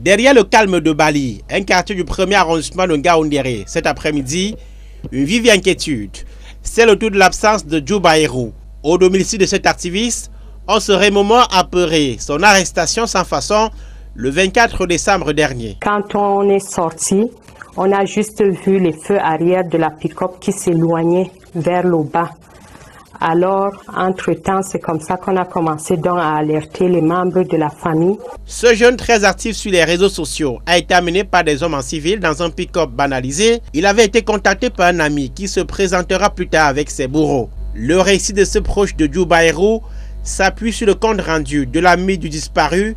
Derrière le calme de Bali, un quartier du premier arrondissement de Ngaoundéré, cet après-midi, une vive inquiétude. C'est le tour de l'absence de Djou Baïrou. Au domicile de cet activiste, on serait moment apeuré. Son arrestation sans façon le 24 décembre dernier. Quand on est sorti, on a juste vu les feux arrière de la pick-up qui s'éloignaient vers le bas. Alors, entre-temps, c'est comme ça qu'on a commencé donc à alerter les membres de la famille. Ce jeune très actif sur les réseaux sociaux a été amené par des hommes en civil dans un pick-up banalisé. Il avait été contacté par un ami qui se présentera plus tard avec ses bourreaux. Le récit de ce proche de Djou Baïrou s'appuie sur le compte rendu de l'ami du disparu,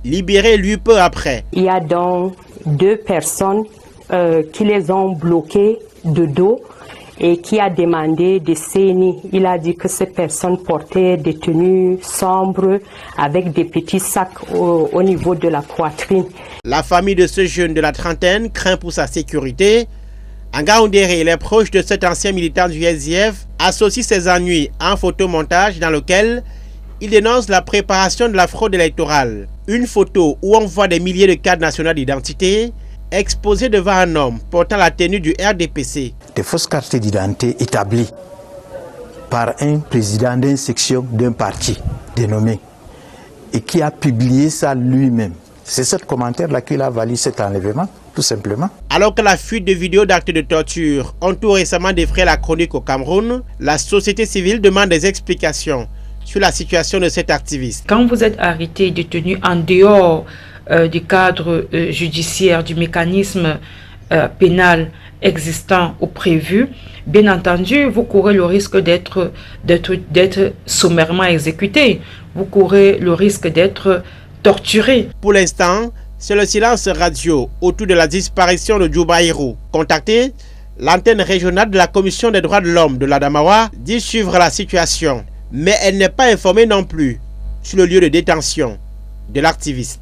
libéré lui peu après. Il y a donc 2 personnes qui les ont bloqués de dos et qui a demandé des CENI. Il a dit que ces personnes portaient des tenues sombres avec des petits sacs au niveau de la poitrine. La famille de ce jeune de la trentaine craint pour sa sécurité. En Ngaoundéré, les proches de cet ancien militant du SDF associent ses ennuis à un photomontage dans lequel il dénonce la préparation de la fraude électorale. Une photo où on voit des milliers de cartes nationales d'identité exposées devant un homme portant la tenue du RDPC. Des fausses cartes d'identité établies par un président d'une section d'un parti dénommé et qui a publié ça lui-même. C'est ce commentaire-là qu'il a valu cet enlèvement, tout simplement. Alors que la fuite de vidéos d'actes de torture ont tout récemment défrayé la chronique au Cameroun, la société civile demande des explications sur la situation de cet activiste. Quand vous êtes arrêté, détenu en dehors du cadre judiciaire, du mécanisme pénal existant ou prévu, bien entendu, vous courez le risque d'être sommairement exécuté. Vous courez le risque d'être torturé. Pour l'instant, c'est le silence radio autour de la disparition de Djou Baïrou. Contacté, l'antenne régionale de la Commission des droits de l'homme de l'Adamawa dit suivre la situation. Mais elle n'est pas informée non plus sur le lieu de détention de l'activiste.